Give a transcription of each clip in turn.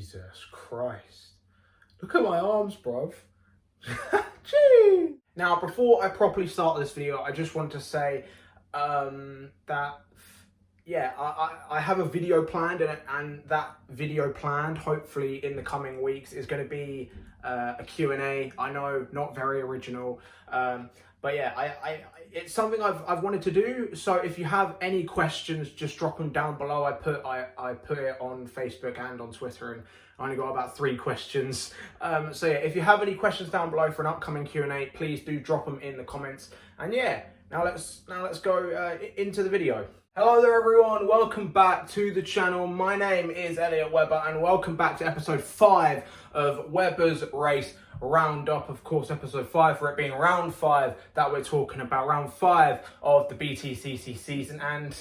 Jesus Christ. Look at my arms, bruv. Gee. Now, before I properly start this video, I just want to say that, yeah, I have a video planned, and that video planned, hopefully in the coming weeks, is going to be a Q&A. I know, not very original, but yeah, it's something I've wanted to do. So if you have any questions, just drop them down below. I put it on Facebook and on Twitter, and I only got about 3 questions. So yeah, if you have any questions down below for an upcoming Q&A, please do drop them in the comments. And yeah, now let's go into the video. Hello there everyone, welcome back to the channel. My name is Elliot Webber and welcome back to episode 5 of Webber's Race Roundup. Of course, episode 5 for it being round 5 that we're talking about, round 5 of the BTCC season. And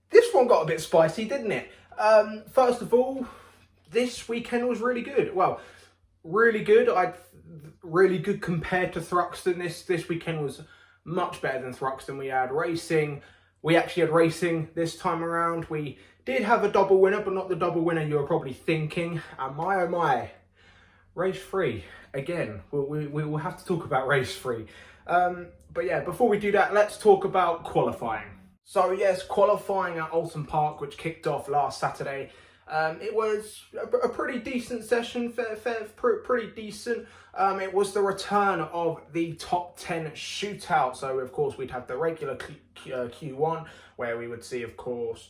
this one got a bit spicy, didn't it? First of all, this weekend was really good. Well, really good. Really good compared to Thruxton. This weekend was much better than Thruxton. We had racing. We actually had racing this time around. We did have a double winner, but not the double winner you were probably thinking. And my oh my, race 3. Again, we will have to talk about race 3. But yeah, before we do that, let's talk about qualifying. So yes, qualifying at Alton Park, which kicked off last Saturday. It was a pretty decent session, pretty decent. It was the return of the top 10 shootout. So of course we'd have the regular Q1 where we would see, of course,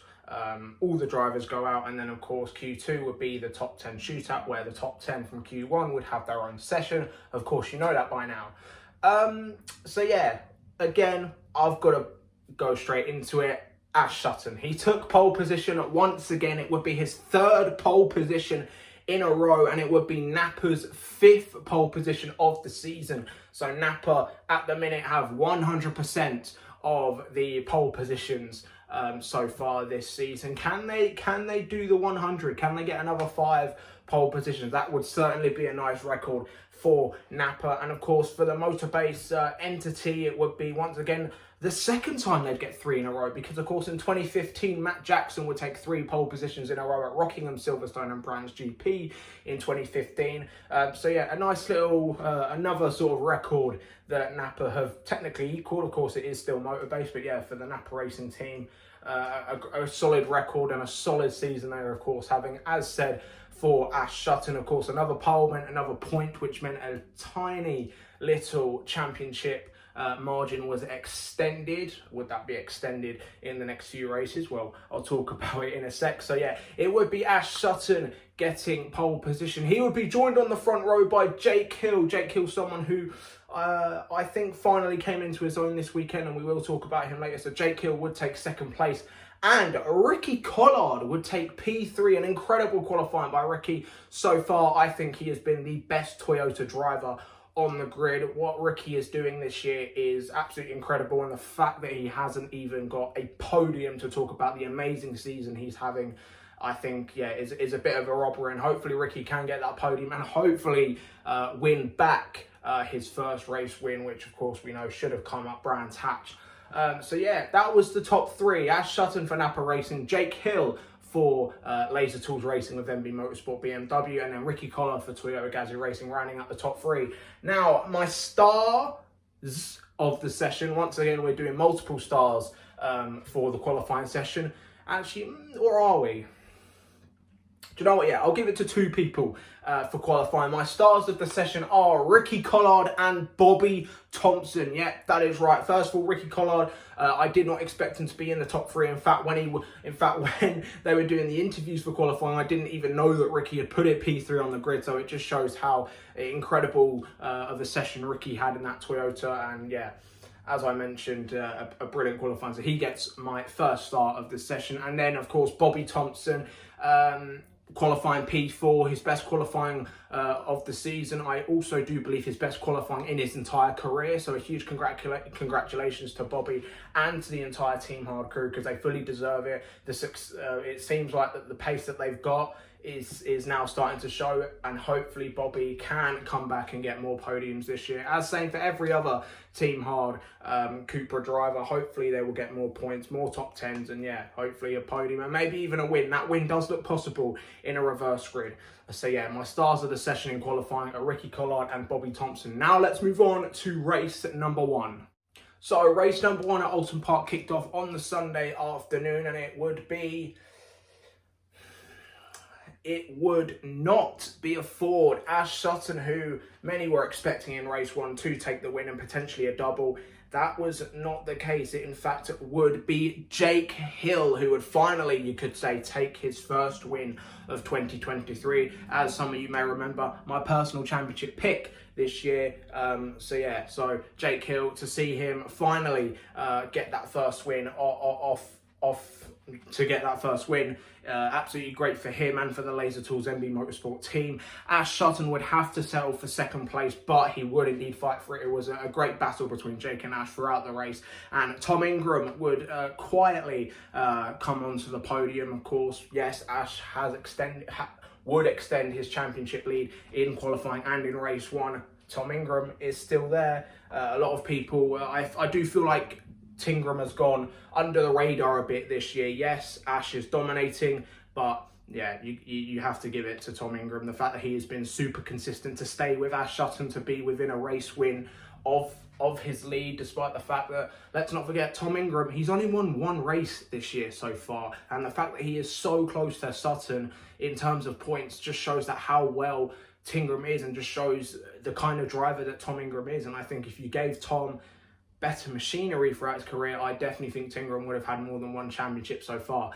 all the drivers go out, and then of course Q2 would be the top 10 shootout where the top 10 from Q1 would have their own session. Of course, you know that by now. So yeah, again, I've got to go straight into it. Ash Sutton, he took pole position once again. It would be his 3rd pole position in a row, and it would be Napa's 5th pole position of the season. So Napa at the minute have 100% of the pole positions so far this season. Can they do the 100? Can they get another 5 pole positions? That would certainly be a nice record for Napa. And of course, for the Motorbase entity, it would be once again the 2nd time they'd get 3 in a row, because of course in 2015 Matt Jackson would take 3 pole positions in a row at Rockingham, Silverstone and Brands GP in 2015. So yeah, a nice little another sort of record that Napa have technically equalled. Of course it is still Motorbase, but yeah, for the Napa racing team, a solid record and a solid season there, of course, having, as said, for Ash Sutton, of course, another pole meant another point, which meant a tiny little championship margin was extended. Would that be extended in the next few races? Well, I'll talk about it in a sec. So yeah, it would be Ash Sutton getting pole position. He would be joined on the front row by Jake Hill. Jake Hill, someone who I think finally came into his own this weekend, and we will talk about him later. So Jake Hill would take 2nd place. And Ricky Collard would take P3, an incredible qualifying by Ricky. So far, I think he has been the best Toyota driver on the grid. What Ricky is doing this year is absolutely incredible, and the fact that he hasn't even got a podium to talk about the amazing season he's having, I think, yeah, is a bit of a robbery. And hopefully Ricky can get that podium and hopefully win back his first race win, which of course we know should have come up Brands Hatch. So yeah, that was the top 3. Ash Sutton for Napa Racing, Jake Hill for Laser Tools Racing with MB Motorsport BMW, and then Ricky Collard for Toyota Gazoo Racing, rounding out the top 3. Now, my stars of the session, once again, we're doing multiple stars for the qualifying session. Actually, or are we? Do you know what? Yeah, I'll give it to 2 people for qualifying. My stars of the session are Ricky Collard and Bobby Thompson. Yeah, that is right. First of all, Ricky Collard, I did not expect him to be in the top 3. In fact, when they were doing the interviews for qualifying, I didn't even know that Ricky had put it P3 on the grid. So it just shows how incredible of a session Ricky had in that Toyota. And yeah, as I mentioned, a brilliant qualifying. So he gets my first star of the session. And then, of course, Bobby Thompson, qualifying P4, his best qualifying of the season. I also do believe his best qualifying in his entire career. So a huge congratulations to Bobby and to the entire Team Hard crew, because they fully deserve it. It seems like that the pace that they've got is now starting to show, and hopefully Bobby can come back and get more podiums this year. As same for every other Team Hard Cupra driver, hopefully they will get more points, more top 10s, and yeah, hopefully a podium and maybe even a win. That win does look possible in a reverse grid. So yeah, my stars of the session in qualifying are Ricky Collard and Bobby Thompson. Now let's move on to race number 1. So race number 1 at Alton Park kicked off on the Sunday afternoon, and it would not be a Ford. Ash Sutton, who many were expecting in race 1 to take the win and potentially a double, that was not the case. It in fact would be Jake Hill, who would finally, you could say, take his first win of 2023. As some of you may remember, my personal championship pick this year. So Jake Hill, to see him finally get that first win absolutely great for him and for the Laser Tools MB Motorsport team. Ash Sutton would have to settle for second place, but he would indeed fight for it. It was a great battle between Jake and Ash throughout the race, and Tom Ingram would quietly come onto the podium. Of course, yes, Ash would extend his championship lead in qualifying and in race 1. Tom Ingram is still there. A lot of people, I do feel like Tingram has gone under the radar a bit this year. Yes, Ash is dominating, but yeah, you have to give it to Tom Ingram. The fact that he has been super consistent to stay with Ash Sutton, to be within a race win of his lead, despite the fact that, let's not forget, Tom Ingram, he's only won 1 race this year so far, and the fact that he is so close to Sutton in terms of points just shows that how well Tingram is, and just shows the kind of driver that Tom Ingram is. And I think if you gave Tom better machinery throughout his career, I definitely think Tingram would have had more than 1 championship so far.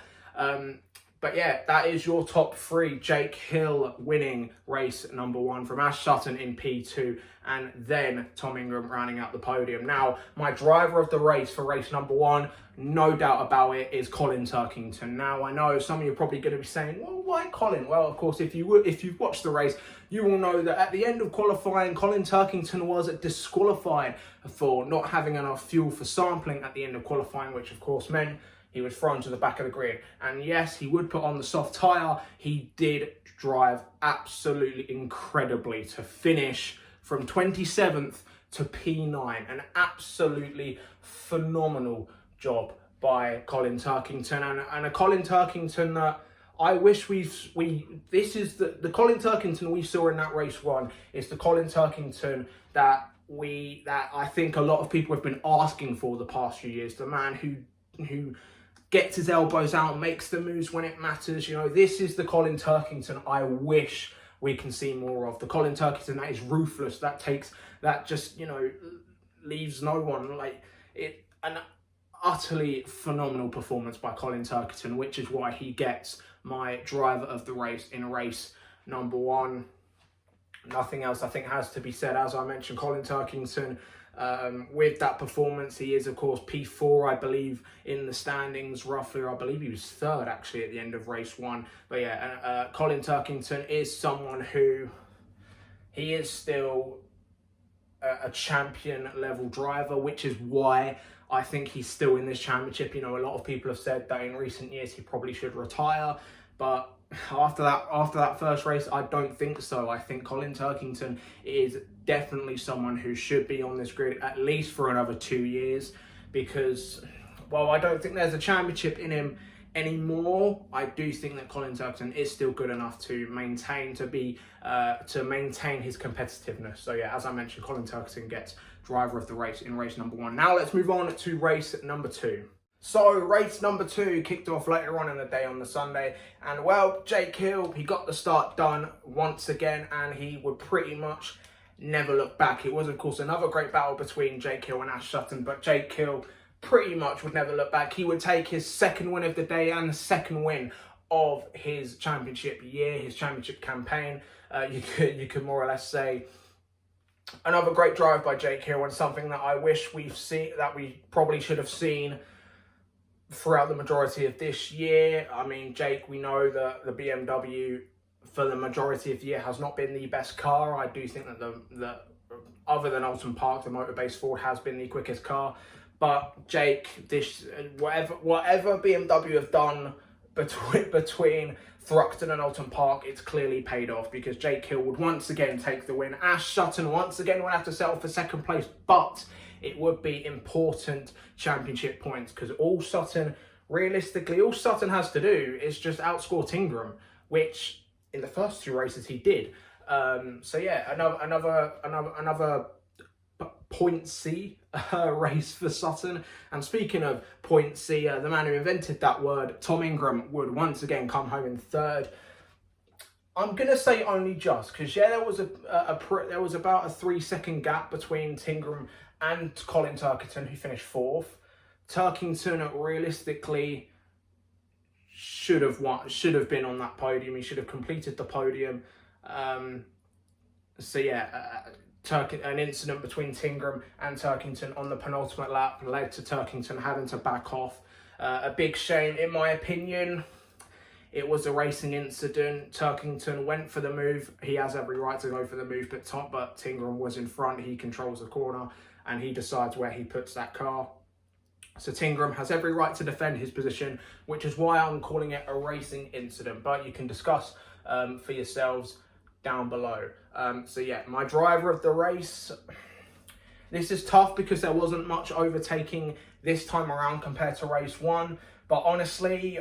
But yeah, that is your top 3. Jake Hill winning race number 1 from Ash Sutton in P2, and then Tom Ingram rounding out the podium. Now, my driver of the race for race number 1, no doubt about it, is Colin Turkington. Now, I know some of you are probably going to be saying, well, why Colin? Well, of course, if you've watched the race, you will know that at the end of qualifying, Colin Turkington was disqualified for not having enough fuel for sampling at the end of qualifying, which of course meant he was thrown to the back of the grid. And yes, he would put on the soft tyre. He did drive absolutely incredibly to finish from 27th to P9. An absolutely phenomenal job by Colin Turkington, and a Colin Turkington that I wish this is the Colin Turkington we saw in that race 1 is the Colin Turkington that I think a lot of people have been asking for the past few years. The man who gets his elbows out, makes the moves when it matters. You know, this is the Colin Turkington I wish we can see more of. The Colin Turkington that is ruthless, that just, you know, leaves no one. Like, an utterly phenomenal performance by Colin Turkington, which is why he gets my driver of the race in race number 1. Nothing else I think has to be said. As I mentioned, Colin Turkington, with that performance, he is of course P4, I believe, in the standings roughly, or I believe he was 3rd actually at the end of race 1. But yeah, Colin Turkington is someone who, he is still a champion level driver, which is why I think he's still in this championship. You know, a lot of people have said that in recent years he probably should retire, but after that first race, I don't think so. I think Colin Turkington is definitely someone who should be on this grid at least for another 2 years, because, well, I don't think there's a championship in him anymore. I do think that Colin Turkington is still good enough to maintain his competitiveness. So yeah, as I mentioned, Colin Turkington gets driver of the race in race number 1. Now let's move on to race number 2. So race number 2 kicked off later on in the day on the Sunday, and well, Jake Hill, he got the start done once again, and he would pretty much never look back. It was of course another great battle between Jake Hill and Ash Sutton, but Jake Hill pretty much would never look back. He would take his 2nd win of the day and the 2nd win of his championship year, his championship campaign. You could more or less say another great drive by Jake Hill, and something that I wish we probably should have seen throughout the majority of this year. I mean, Jake, we know that the BMW for the majority of the year has not been the best car. I do think that the other than Alton Park, the motor-based Ford has been the quickest car. But Jake, whatever BMW have done between Thruxton and Alton Park, it's clearly paid off because Jake Hill would once again take the win. Ash Sutton once again would have to settle for second place, but it would be important championship points because realistically, all Sutton has to do is just outscore Tingram, which in the first 2 races he did. So yeah, another point C race for Sutton. And speaking of point C, the man who invented that word, Tom Ingram, would once again come home in 3rd. I'm gonna say only just because there was there was about a 3-second gap between Tingram and Colin Turkington, who finished 4th. Turkington realistically should have been on that podium. He should have completed the podium. So yeah, an incident between Tingram and Turkington on the penultimate lap led to Turkington having to back off. A big shame, in my opinion. It was a racing incident. Turkington went for the move. He has every right to go for the move, but Tingram was in front. He controls the corner and he decides where he puts that car. So Tingram has every right to defend his position, which is why I'm calling it a racing incident. But you can discuss for yourselves down below. So yeah, my driver of the race. This is tough because there wasn't much overtaking this time around compared to race 1. But honestly,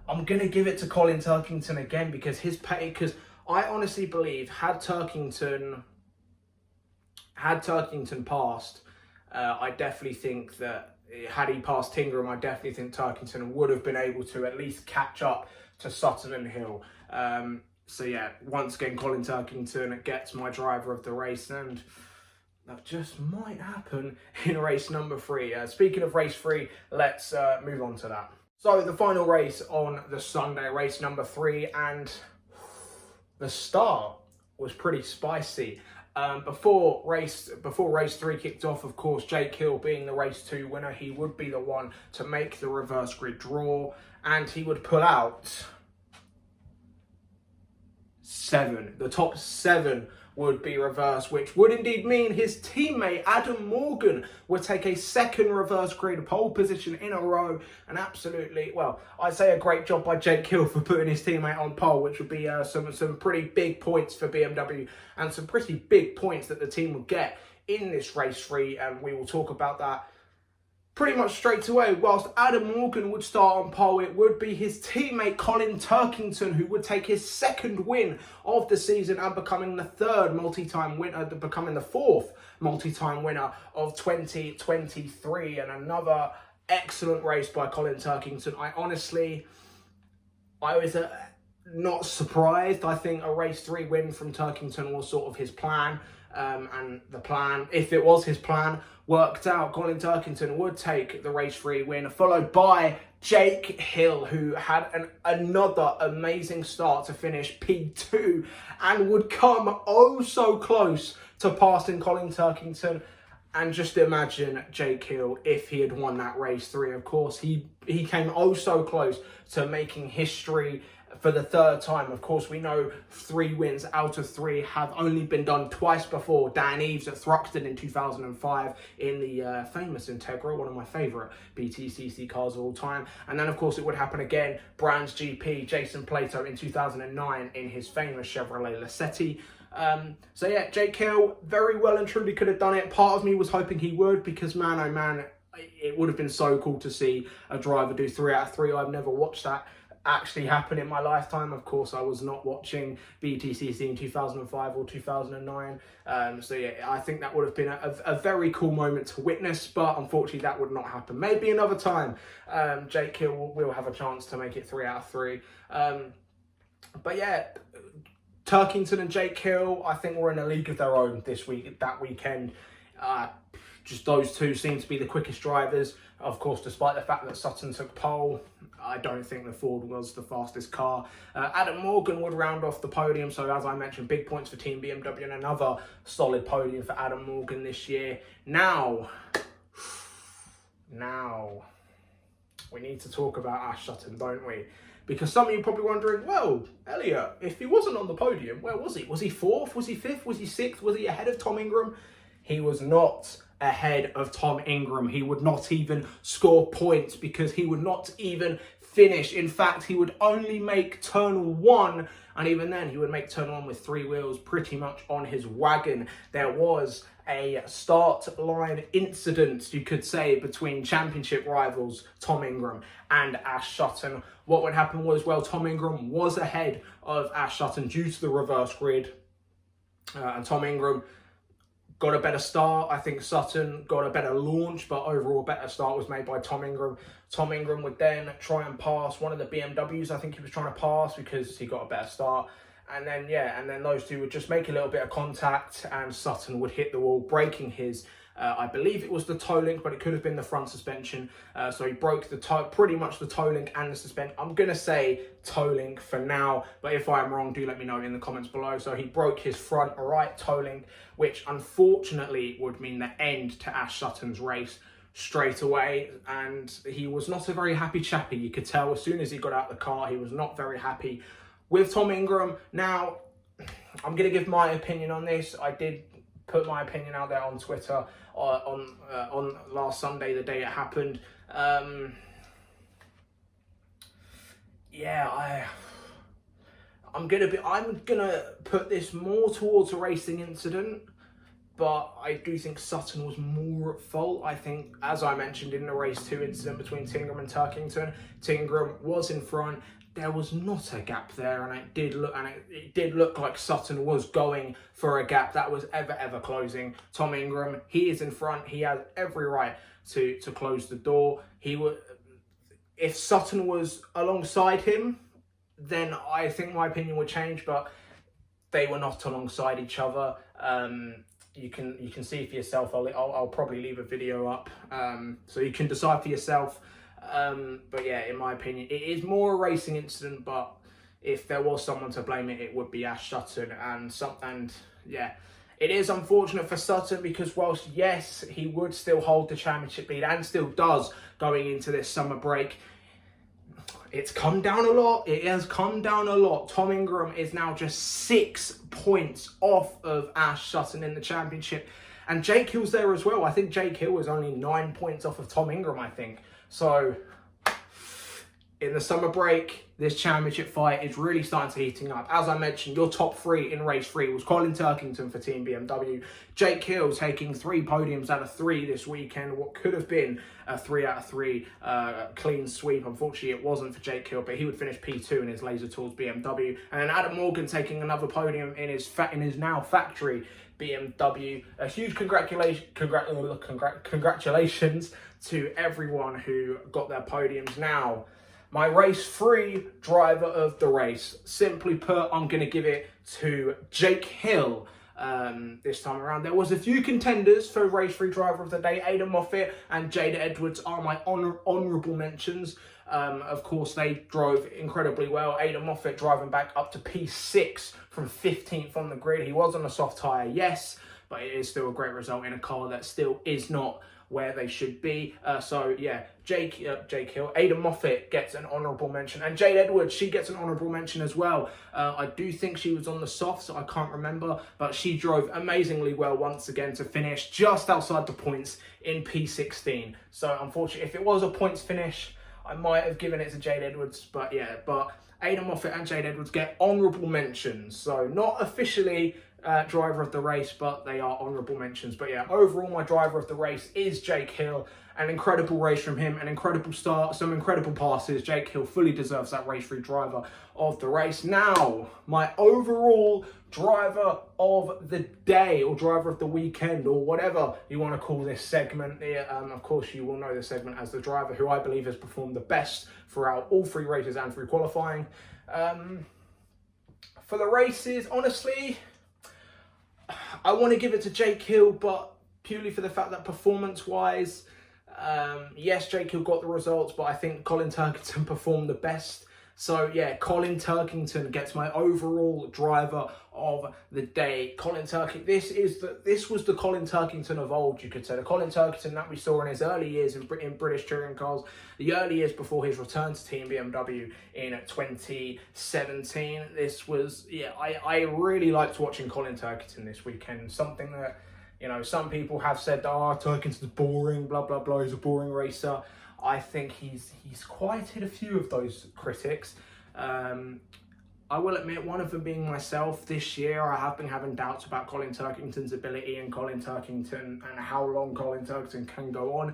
I'm going to give it to Colin Turkington again because I honestly believe had Turkington passed, I definitely think that had he passed Tingram, I definitely think Turkington would have been able to at least catch up to Sutton and Hill. So yeah, once again, Colin Turkington gets my driver of the race, and that just might happen in race number 3. Speaking of race 3, let's move on to that. So the final race on the Sunday, race number 3, and the start was pretty spicy. Before race 3 kicked off, of course, Jake Hill being the race 2 winner, he would be the one to make the reverse grid draw, and he would pull out 7. The top 7 would be reversed, which would indeed mean his teammate Adam Morgan would take a 2nd reverse grid pole position in a row. And absolutely, well, I'd say a great job by Jake Hill for putting his teammate on pole, which would be some pretty big points for BMW and some pretty big points that the team would get in this race 3. And we will talk about that pretty much straight away. Whilst Adam Morgan would start on pole, it would be his teammate Colin Turkington who would take his 2nd win of the season and becoming the 4th multi-time winner of 2023. And another excellent race by Colin Turkington. I was not surprised. I think a race 3 win from Turkington was sort of his plan. And the plan, if it was his plan, worked out. Colin Turkington would take the race 3 win, followed by Jake Hill, who had another amazing start to finish P2 and would come oh so close to passing Colin Turkington. And just imagine Jake Hill if he had won that race 3. Of course, he came oh so close to making history for the 3rd time. Of course, we know 3 wins out of 3 have only been done twice before. Dan Eves at Thruxton in 2005 in the famous Integra, one of my favourite BTCC cars of all time. And then, of course, it would happen again. Brands GP, Jason Plato in 2009 in his famous Chevrolet Lacetti. So yeah, Jake Hill very well and truly could have done it. Part of me was hoping he would because, man, oh man, it would have been so cool to see a driver do 3 out of 3. I've never watched that actually happen in my lifetime. Of course, I was not watching BTCC in 2005 or 2009. So yeah, I think that would have been a very cool moment to witness, but unfortunately that would not happen. Maybe another time Jake Hill will have a chance to make it 3 out of 3. But yeah, Turkington and Jake Hill, I think, were in a league of their own that weekend. Just those two seem to be the quickest drivers. Of course, despite the fact that Sutton took pole, I don't think the Ford was the fastest car. Adam Morgan would round off the podium. So as I mentioned, big points for Team BMW and another solid podium for Adam Morgan this year. Now, we need to talk about Ash Sutton, don't we? Because some of you are probably wondering, well, Elliot, if he wasn't on the podium, where was he? Was he 4th? Was he 5th? Was he 6th? Was he ahead of Tom Ingram? He was not ahead of Tom Ingram. He would not even score points because he would not even finish. In fact, he would only make turn 1, and even then he would make turn 1 with 3 wheels pretty much on his wagon. There was a start line incident, you could say, between championship rivals Tom Ingram and Ash Sutton. What would happen was, well, Tom Ingram was ahead of Ash Sutton due to the reverse grid, and Tom Ingram got a better start. I think Sutton got a better launch, but overall better start was made by Tom Ingram. Tom Ingram would then try and pass one of the BMWs I think he was trying to pass because he got a better start. And then, yeah, and then those two would just make a little bit of contact and Sutton would hit the wall, breaking his, I believe it was the toe link, but it could have been the front suspension. So he broke the toe, pretty much the toe link and the suspension. I'm going to say toe link for now, but if I'm wrong, do let me know in the comments below. So he broke his front right toe link, which unfortunately would mean the end to Ash Sutton's race straight away, and he was not a very happy chappy. You could tell as soon as he got out of the car, he was not very happy with Tom Ingram. Now, I'm going to give my opinion on this. I did put my opinion out there on Twitter on last Sunday, the day it happened. I'm gonna put this more towards a racing incident, but I do think Sutton was more at fault. I think, as I mentioned in the race 2 incident between Tingram and Turkington, Tingram was in front. There was not a gap there, and it did look like Sutton was going for a gap that was ever closing. Tom Ingram, he is in front. He has every right to close the door. He would, if Sutton was alongside him, then I think my opinion would change. But they were not alongside each other. You can see for yourself. I'll probably leave a video up so you can decide for yourself. But yeah, in my opinion, it is more a racing incident, but if there was someone to blame it would be Ash Sutton. And yeah, it is unfortunate for Sutton because whilst, yes, he would still hold the championship lead and still does going into this summer break, it's come down a lot. It has come down a lot. Tom Ingram is now just 6 points off of Ash Sutton in the championship. And Jake Hill's there as well. I think Jake Hill was only 9 points off of Tom Ingram, I think. So, in the summer break, this championship fight is really starting to heating up. As I mentioned, your top 3 in race 3 was Colin Turkington for Team BMW. Jake Hill taking 3 podiums out of 3 this weekend. What could have been a 3 out of 3 clean sweep. Unfortunately, it wasn't for Jake Hill, but he would finish P2 in his Laser Tools BMW. And then Adam Morgan taking another podium in his now factory BMW. A huge congratulations to everyone who got their podiums. Now, my race 3 driver of the race, simply put, I'm going to give it to Jake Hill this time around. There was a few contenders for race 3 driver of the day. Aidan Moffat and Jada Edwards are my honourable mentions. Of course, they drove incredibly well. Aidan Moffat driving back up to P6 from 15th on the grid. He was on a soft tyre, yes, but it is still a great result in a car that still is not where they should be. So yeah, Jake Hill, Aidan Moffat gets an honourable mention, and Jade Edwards, she gets an honourable mention as well. I do think she was on the soft, so I can't remember, but she drove amazingly well once again to finish just outside the points in P16. So unfortunately, if it was a points finish, I might have given it to Jade Edwards, but yeah, but Aidan Moffat and Jade Edwards get honourable mentions. So not officially driver of the race, but they are honourable mentions. But yeah, overall, my driver of the race is Jake Hill. An incredible race from him, an incredible start, some incredible passes. Jake Hill fully deserves that race 3 driver of the race. Now, my overall driver of the day, or driver of the weekend, or whatever you want to call this segment. Of course, you will know the segment as the driver who I believe has performed the best throughout all 3 races and through qualifying. For the races, honestly, I want to give it to Jake Hill, but purely for the fact that performance-wise, yes, Jake Hill got the results, but I think Colin Turkington performed the best. So yeah, Colin Turkington gets my overall driver of the day. Colin Turkington, this was the Colin Turkington of old, you could say. The Colin Turkington that we saw in his early years in British touring cars, the early years before his return to Team BMW in 2017. This was, yeah, I really liked watching Colin Turkington this weekend. Something that, you know, some people have said, oh, Turkington's boring, blah, blah, blah, he's a boring racer. I think he's quieted a few of those critics. I will admit, one of them being myself. This year, I have been having doubts about Colin Turkington's ability and Colin Turkington and how long Colin Turkington can go on.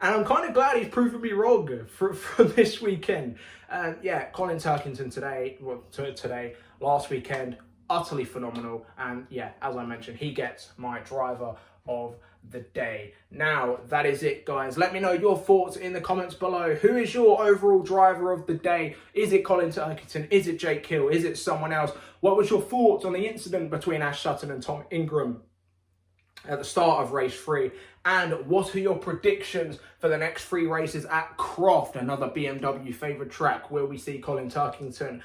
And I'm kind of glad he's proven me wrong for this weekend. Yeah, Colin Turkington last weekend, utterly phenomenal. And yeah, as I mentioned, he gets my driver of the day. Now, that is it, guys. Let me know your thoughts in the comments below. Who is your overall driver of the day? Is it Colin Turkington? Is it Jake Hill? Is it someone else? What was your thoughts on the incident between Ash Sutton and Tom Ingram at the start of race 3? And what are your predictions for the next 3 races at Croft, another BMW favoured track? Will we see Colin Turkington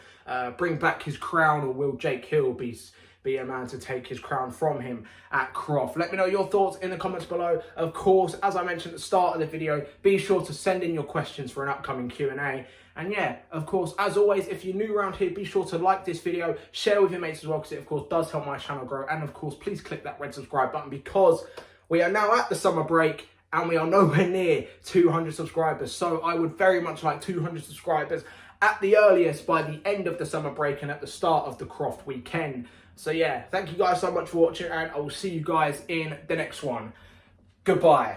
bring back his crown, or will Jake Hill be a man to take his crown from him at Croft? Let me know your thoughts in the comments below. Of course, as I mentioned at the start of the video, be sure to send in your questions for an upcoming Q&A. And yeah, of course, as always, if you're new around here, be sure to like this video, share with your mates as well, because it, of course, does help my channel grow. And, of course, please click that red subscribe button, because we are now at the summer break and we are nowhere near 200 subscribers. So I would very much like 200 subscribers at the earliest by the end of the summer break and at the start of the Croft weekend. So yeah, thank you guys so much for watching, and I will see you guys in the next one. Goodbye.